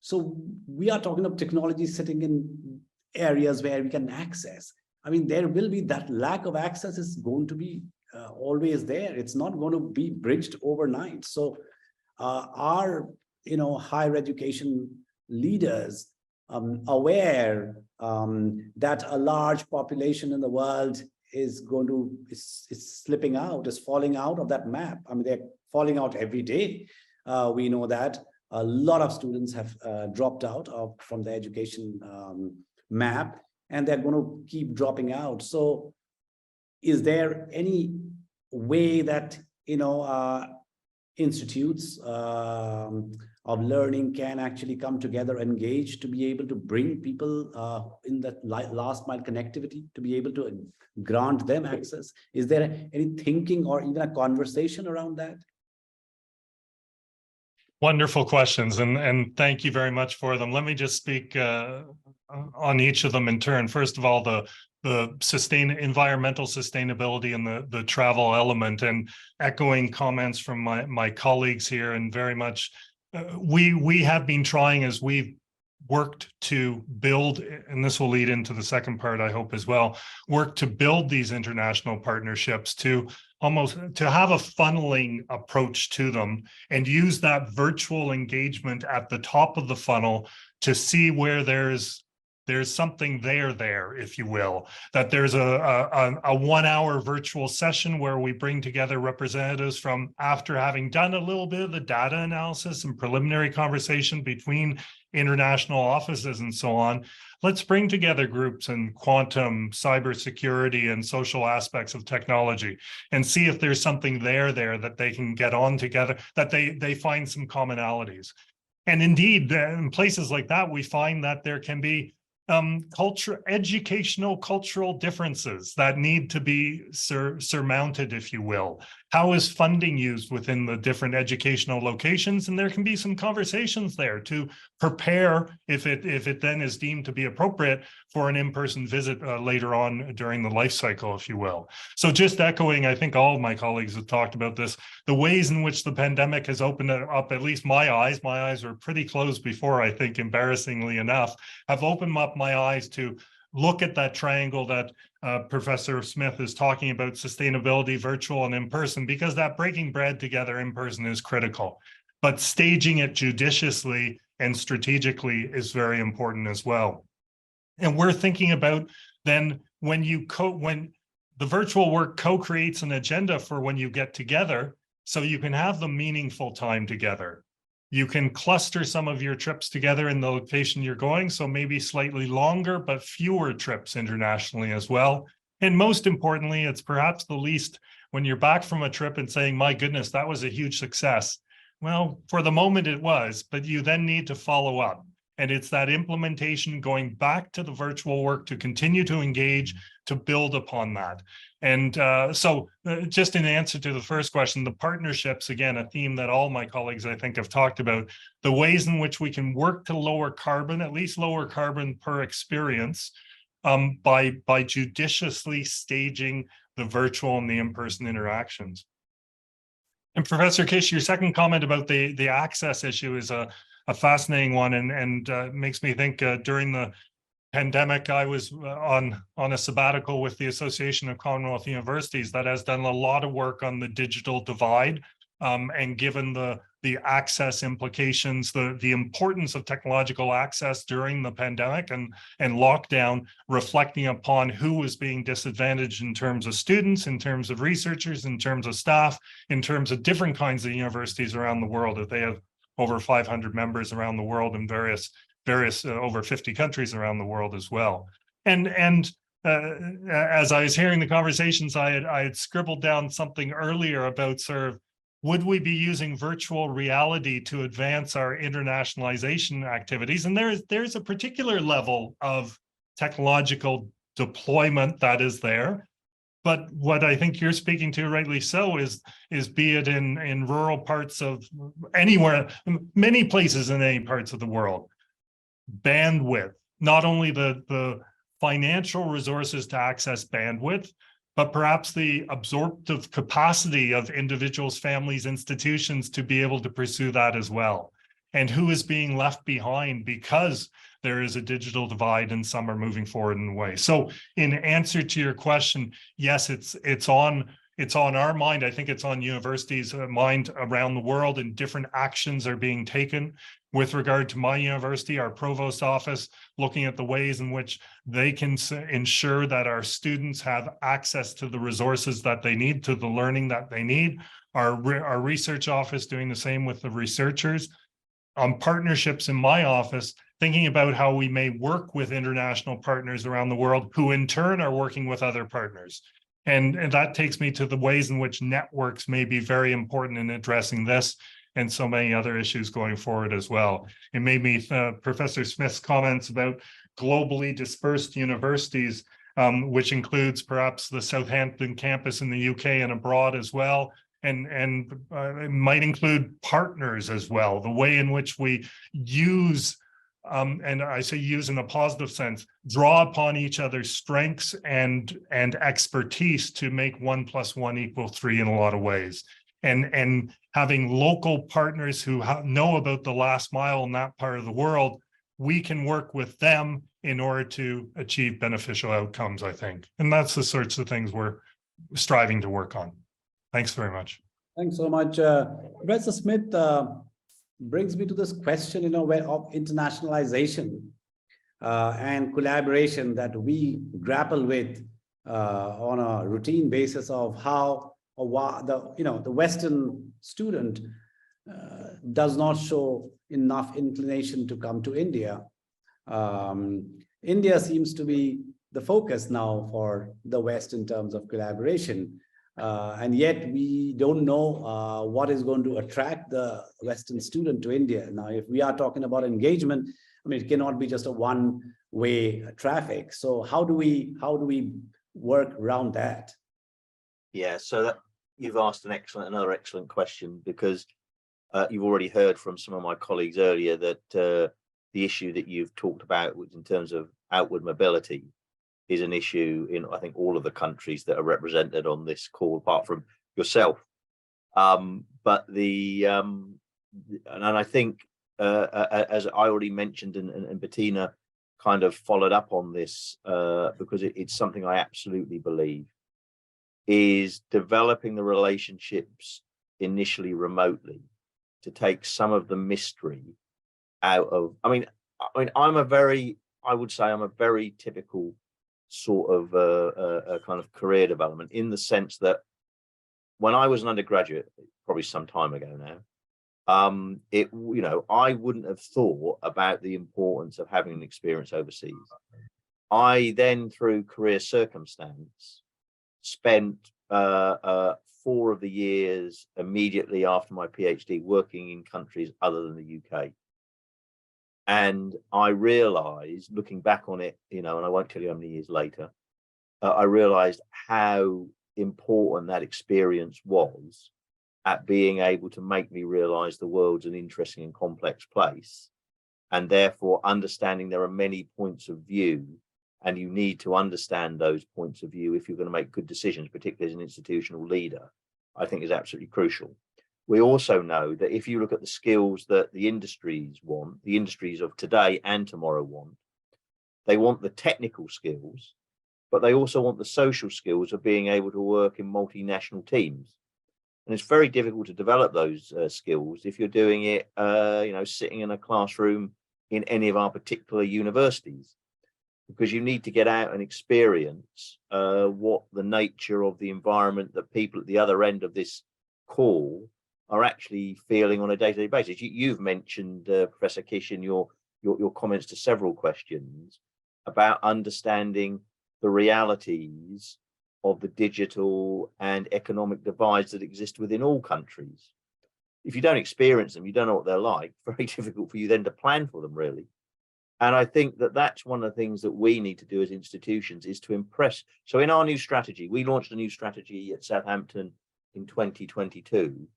[SPEAKER 1] so we are talking of technology sitting in areas where we can access. I mean, there will be that lack of access is going to be always there. It's not going to be bridged overnight. So our higher education leaders aware that a large population in the world is slipping out, is falling out of that map. I mean, they're falling out every day. We know that a lot of students have dropped out from the education map, and they're going to keep dropping out. So is there any way that institutes of learning can actually come together, engage, to be able to bring people in that last mile connectivity, to be able to grant them access? Is there any thinking or even a conversation around that?
[SPEAKER 4] Wonderful questions, and thank you very much for them. Let me just speak on each of them in turn. First of all, the environmental sustainability and the travel element, and echoing comments from my colleagues here, and very much we have been trying, as we've worked to build, and this will lead into the second part, I hope as well, work to build these international partnerships, to have a funneling approach to them, and use that virtual engagement at the top of the funnel to see where there's something there, if you will, that there's a 1 hour virtual session where we bring together representatives from, after having done a little bit of the data analysis and preliminary conversation between international offices and so on. Let's bring together groups in quantum, cybersecurity, and social aspects of technology, and see if there's something there that they can get on together, that they find some commonalities. And indeed, in places like that, we find that there can be educational cultural differences that need to be surmounted, if you will. How is funding used within the different educational locations? And there can be some conversations there to prepare, if it then is deemed to be appropriate, for an in-person visit later on during the life cycle, if you will. So just echoing, I think all of my colleagues have talked about this, the ways in which the pandemic has opened up, at least my eyes were pretty closed before, I think, embarrassingly enough, have opened up my eyes to look at that triangle that Professor Smith is talking about: sustainability, virtual, and in person, because that breaking bread together in person is critical. But staging it judiciously and strategically is very important as well. And we're thinking about then, when the virtual work co-creates an agenda for when you get together, so you can have the meaningful time together. You can cluster some of your trips together in the location you're going, so maybe slightly longer, but fewer trips internationally as well. And most importantly, it's perhaps the least when you're back from a trip and saying, my goodness, that was a huge success. Well, for the moment it was, but you then need to follow up. And it's that implementation, going back to the virtual work to continue to engage, to build upon that. And just in answer to the first question, the partnerships, again, a theme that all my colleagues, I think, have talked about, the ways in which we can work to lower carbon, at least lower carbon per experience, by judiciously staging the virtual and the in-person interactions. And Professor Kish, your second comment about the access issue is a fascinating one, and makes me think during the pandemic, I was on a sabbatical with the Association of Commonwealth Universities that has done a lot of work on the digital divide, and given the access implications, the importance of technological access during the pandemic and lockdown, reflecting upon who was being disadvantaged in terms of students, in terms of researchers, in terms of staff, in terms of different kinds of universities around the world, that they have over 500 members around the world in various over 50 countries around the world as well. And as I was hearing the conversations, I had scribbled down something earlier about sort of, would we be using virtual reality to advance our internationalization activities? And there's a particular level of technological deployment that is there. But what I think you're speaking to, rightly so, is be it in rural parts of anywhere, many places in any parts of the world, bandwidth, not only the financial resources to access bandwidth, but perhaps the absorptive capacity of individuals, families, institutions to be able to pursue that as well. And who is being left behind because there is a digital divide and some are moving forward in a way. So in answer to your question, yes, it's on our mind. I think it's on universities' mind around the world, and different actions are being taken. With regard to my university, our provost office, looking at the ways in which they can ensure that our students have access to the resources that they need, to the learning that they need. Our research office doing the same with the researchers. On partnerships in my office, thinking about how we may work with international partners around the world, who in turn are working with other partners. And that takes me to the ways in which networks may be very important in addressing this and so many other issues going forward as well. It made me, Professor Smith's comments about globally dispersed universities, which includes perhaps the Southampton campus in the UK and abroad as well. And it might include partners as well, the way in which we use, and I say use in a positive sense, draw upon each other's strengths and expertise to make 1 + 1 = 3 in a lot of ways. And having local partners who know about the last mile in that part of the world, we can work with them in order to achieve beneficial outcomes, I think. And that's the sorts of things we're striving to work on. Thanks very much.
[SPEAKER 1] Thanks so much. Professor Smith brings me to this question, of internationalization and collaboration that we grapple with on a routine basis, of how the Western student does not show enough inclination to come to India. India seems to be the focus now for the West in terms of collaboration. And yet we don't know what is going to attract the Western student to India. Now, if we are talking about engagement, it cannot be just a one-way traffic. So how do we work around that?
[SPEAKER 5] Yeah, so that you've asked another excellent question, because you've already heard from some of my colleagues earlier that the issue that you've talked about in terms of outward mobility is an issue in, I think, all of the countries that are represented on this call, apart from yourself. And I think, as I already mentioned, and Betina kind of followed up on this, because it's something I absolutely believe, is developing the relationships initially remotely to take some of the mystery out of, I would say I'm a very typical sort of a kind of career development, in the sense that when I was an undergraduate, probably some time ago now, I wouldn't have thought about the importance of having an experience overseas. I then, through career circumstance, spent 4 of the years immediately after my PhD working in countries other than the UK. And I realized, looking back on it, you know, and I won't tell you how many years later, I realized how important that experience was at being able to make me realize the world's an interesting and complex place, and therefore understanding there are many points of view, and you need to understand those points of view if you're going to make good decisions, particularly as an institutional leader, I think is absolutely crucial. We also know that if you look at the skills that the industries want, the industries of today and tomorrow want, they want the technical skills, but they also want the social skills of being able to work in multinational teams. And it's very difficult to develop those skills if you're doing it, you know, sitting in a classroom in any of our particular universities, because you need to get out and experience what the nature of the environment that people at the other end of this call are actually feeling on a day-to-day basis. You've mentioned, Professor Kish, in your comments to several questions about understanding the realities of the digital and economic divides that exist within all countries. If you don't experience them, you don't know what they're like, very difficult for you then to plan for them, really. And I think that that's one of the things that we need to do as institutions, is to impress. So in our new strategy, we launched a new strategy at Southampton in 2022.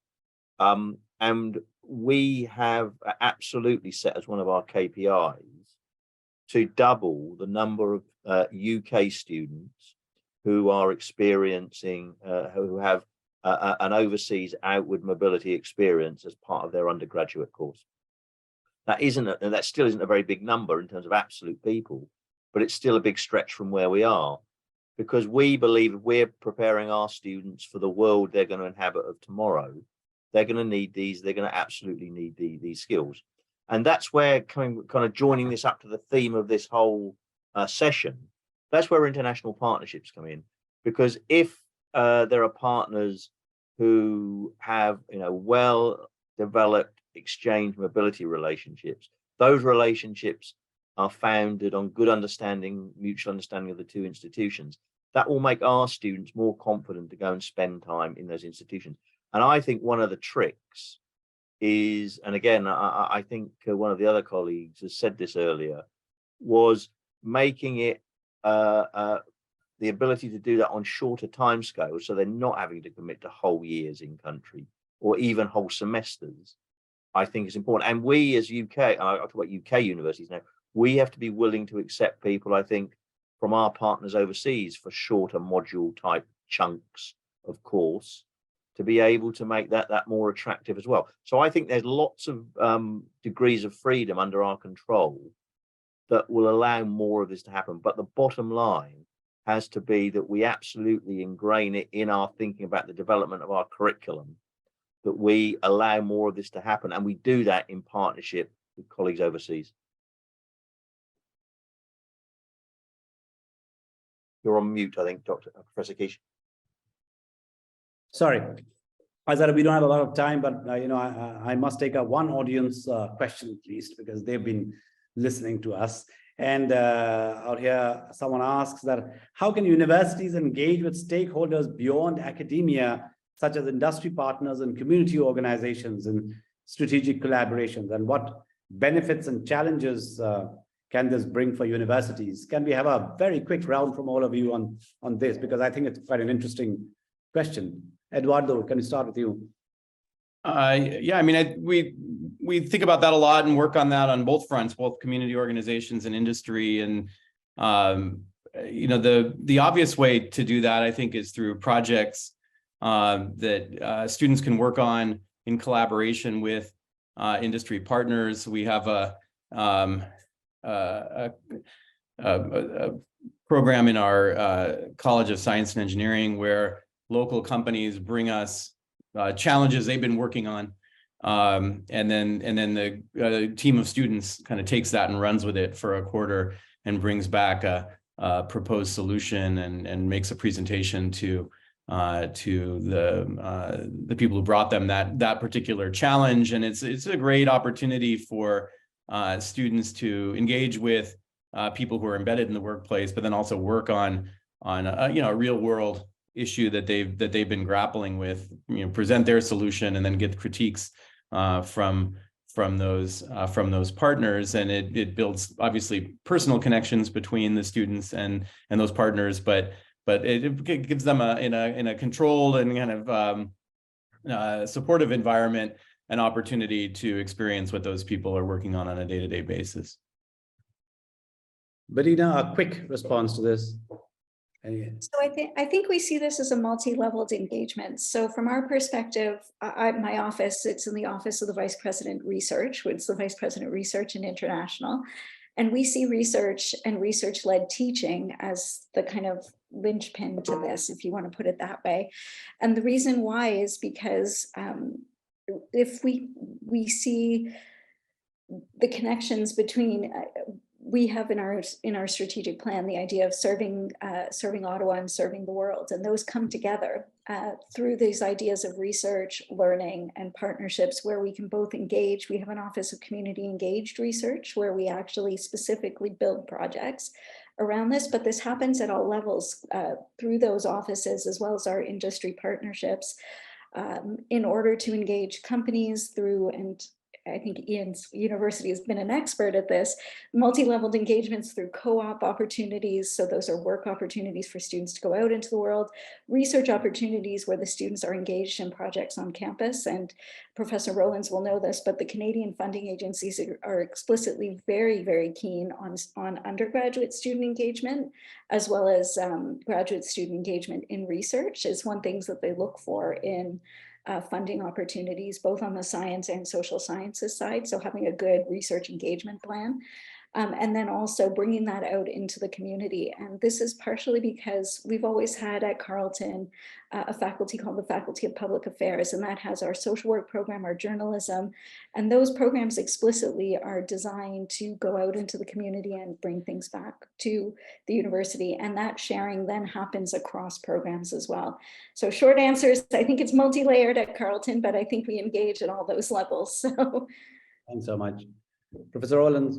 [SPEAKER 5] And we have absolutely set as one of our KPIs to double the number of UK students who are experiencing, who have an overseas outward mobility experience as part of their undergraduate course. That still isn't a very big number in terms of absolute people, but it's still a big stretch from where we are, because we believe if we're preparing our students for the world they're going to inhabit of tomorrow, they're going to need these, they're going to absolutely need these skills. And that's where kind of joining this up to the theme of this whole session, that's where international partnerships come in. Because if there are partners who have, you know, well-developed exchange mobility relationships, those relationships are founded on good understanding, mutual understanding of the two institutions. That will make our students more confident to go and spend time in those institutions. And I think one of the tricks is, and again, I think one of the other colleagues has said this earlier, was making it the ability to do that on shorter timescales, so they're not having to commit to whole years in country or even whole semesters, I think is important. And we as UK, I'll talk about UK universities now, we have to be willing to accept people, I think, from our partners overseas for shorter module type chunks of course, to be able to make that more attractive as well. So I think there's lots of degrees of freedom under our control that will allow more of this to happen. But the bottom line has to be that we absolutely ingrain it in our thinking about the development of our curriculum, that we allow more of this to happen. And we do that in partnership with colleagues overseas. You're on mute, I think, Professor Kish.
[SPEAKER 1] Sorry, I said we don't have a lot of time, but you know, I must take up one audience question at least, because they've been listening to us. And out here, someone asks that how can universities engage with stakeholders beyond academia, such as industry partners and community organizations in strategic collaborations, and what benefits and challenges can this bring for universities? Can we have a very quick round from all of you on this, because I think it's quite an interesting question. Eduardo, can we start with you?
[SPEAKER 2] Yeah, I mean, we think about that a lot and work on that on both fronts, both community organizations and industry. And you know, the obvious way to do that, I think, is through projects that students can work on in collaboration with industry partners. We have a program in our College of Science and Engineering where local companies bring us challenges they've been working on, and then the team of students kind of takes that and runs with it for a quarter and brings back a proposed solution and makes a presentation to the people who brought them that particular challenge. And it's a great opportunity for students to engage with people who are embedded in the workplace, but then also work on a real world issue that they've been grappling with, present their solution and then get critiques from those partners. And it builds obviously personal connections between the students and those partners, but it gives them in a controlled and kind of supportive environment an opportunity to experience what those people are working on a day-to-day basis.
[SPEAKER 1] Betina, a quick response to this.
[SPEAKER 3] So I think we see this as a multi-leveled engagement. So from our perspective, my office, it's in the office of the Vice President Research, which is the Vice President Research and International. And we see research and research-led teaching as the kind of linchpin to this, if you want to put it that way. And the reason why is because if we see the connections between, we have in our strategic plan the idea of serving Ottawa and serving the world, and those come together through these ideas of research, learning, and partnerships where we can both engage. We have an Office of Community Engaged Research where we actually specifically build projects around this, but this happens at all levels through those offices as well as our industry partnerships in order to engage companies through, and I think Ian's university has been an expert at this, multi-leveled engagements through co-op opportunities. So those are work opportunities for students to go out into the world, research opportunities where the students are engaged in projects on campus. And Professor Rowlands will know this, but the Canadian funding agencies are explicitly very, very keen on undergraduate student engagement, as well as graduate student engagement in research is one thing that they look for in funding opportunities, both on the science and social sciences side. So having a good research engagement plan. And then also bringing that out into the community. And this is partially because we've always had at Carleton a faculty called the Faculty of Public Affairs, and that has our social work program, our journalism, and those programs explicitly are designed to go out into the community and bring things back to the university. And that sharing then happens across programs as well. So short answers, I think it's multi-layered at Carleton, but I think we engage at all those levels. So
[SPEAKER 1] thanks so much. Professor Rowlands.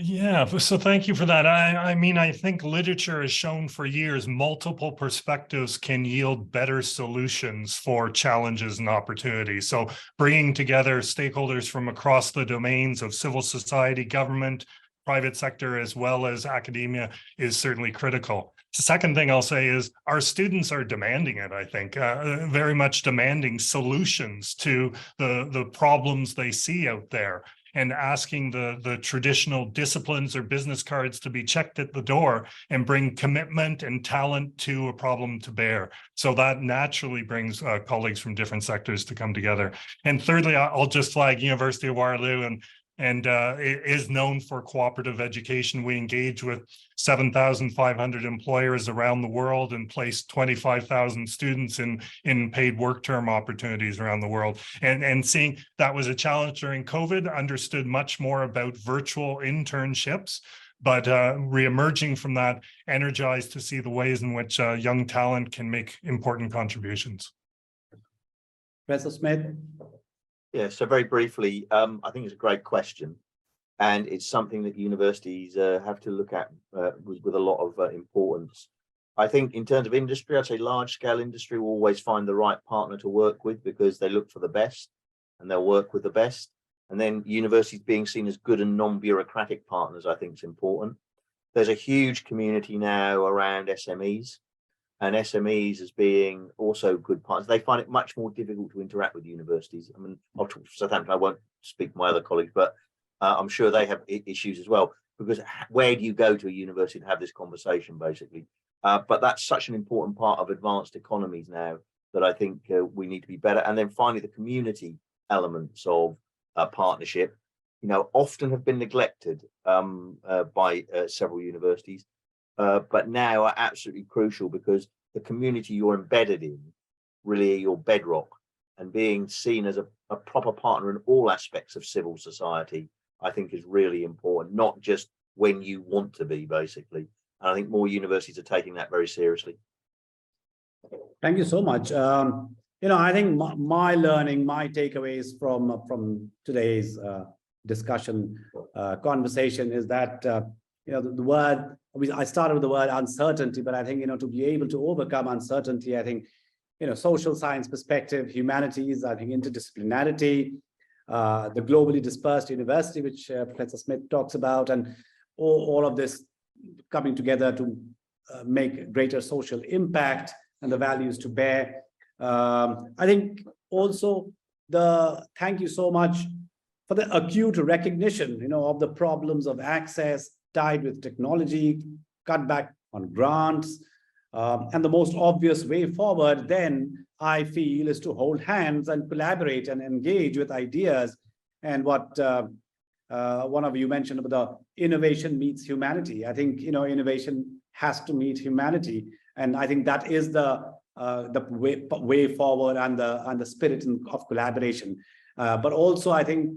[SPEAKER 4] Yeah, so thank you for that. I mean, I think literature has shown for years multiple perspectives can yield better solutions for challenges and opportunities. So bringing together stakeholders from across the domains of civil society, government, private sector, as well as academia is certainly critical. The second thing I'll say is our students are demanding it, I think, very much demanding solutions to the problems they see out there, and asking the traditional disciplines or business cards to be checked at the door and bring commitment and talent to a problem to bear. So that naturally brings colleagues from different sectors to come together. And thirdly, I'll just flag University of Waterloo, and it is known for cooperative education. We engage with 7,500 employers around the world and place 25,000 students in paid work term opportunities around the world. And seeing that was a challenge during COVID, understood much more about virtual internships, but re-emerging from that, energized to see the ways in which young talent can make important contributions.
[SPEAKER 1] Professor Smith.
[SPEAKER 5] Yeah, so very briefly, I think it's a great question, and it's something that universities have to look at with a lot of importance. I think in terms of industry, I'd say large-scale industry will always find the right partner to work with because they look for the best and they'll work with the best. And then universities being seen as good and non-bureaucratic partners, I think is important. There's a huge community now around SMEs, and SMEs as being also good partners. They find it much more difficult to interact with universities. I mean, I'll talk to Southampton, I won't speak to my other colleagues, but I'm sure they have issues as well, because where do you go to a university to have this conversation, basically? But that's such an important part of advanced economies now that I think we need to be better. And then finally, the community elements of partnership, often have been neglected by several universities. But now are absolutely crucial, because the community you're embedded in really are your bedrock, and being seen as a proper partner in all aspects of civil society, I think is really important, not just when you want to be, basically. And I think more universities are taking that very seriously.
[SPEAKER 1] Thank you so much. I think my learning, my takeaways from today's discussion, conversation is that the word, I started with the word uncertainty, but I think, to be able to overcome uncertainty, I think, social science perspective, humanities, I think interdisciplinarity, the globally dispersed university, which Professor Smith talks about, and all of this coming together to make greater social impact and the values to bear. I think also thank you so much for the acute recognition, of the problems of access tied with technology, cut back on grants, and the most obvious way forward then, I feel, is to hold hands and collaborate and engage with ideas. And what one of you mentioned about the innovation meets humanity. I think, innovation has to meet humanity. And I think that is the way forward and the spirit of collaboration. But also, I think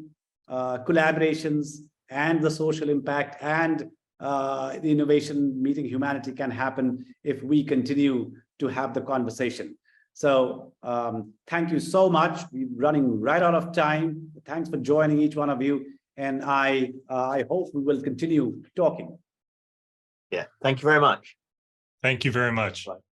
[SPEAKER 1] collaborations and the social impact and the innovation meeting humanity can happen if we continue to have the conversation. So thank you so much. We're running right out of time. Thanks for joining each one of you. And I hope we will continue talking.
[SPEAKER 5] Yeah, thank you very much.
[SPEAKER 4] Thank you very much.
[SPEAKER 1] Bye.